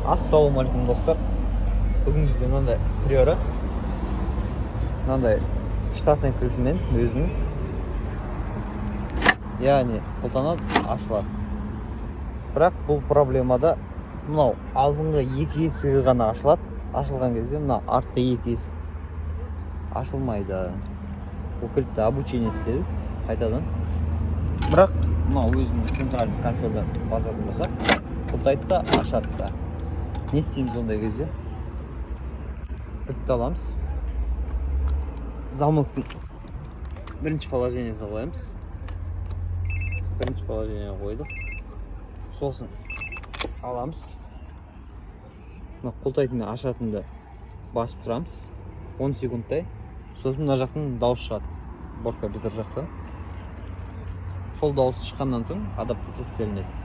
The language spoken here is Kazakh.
Ассалаумағалейкум достар. Бүгін бізде мынандай приора, мынандай штатный кілтімен өзінің, яғни қолданады, ашылады. Бірақ бұл проблемада мынау алдыңғы екі есігі ғана ашылады. Ашылған кезде мынау артқы екі есік ашылмайды. Бұл кілтті обучение істедік қайтадан. Бірақ мынау өзінің центральный консольдан басатын болсақ, құлтайды да ашады да. Не істейміз ондай кезде? Кілтті аламыз. Замоктың бірінші положениесіне қоямыз. Бірінші положениеге қойдық. Сосын аламыз. Құлтайтын ашатынды басып тұрамыз. 10 секундтай. Сосын мына жақтан дауыс шығады. Бортқа бітір жақтан. Сол дауыс шыққаннан соң адаптация істелінеді.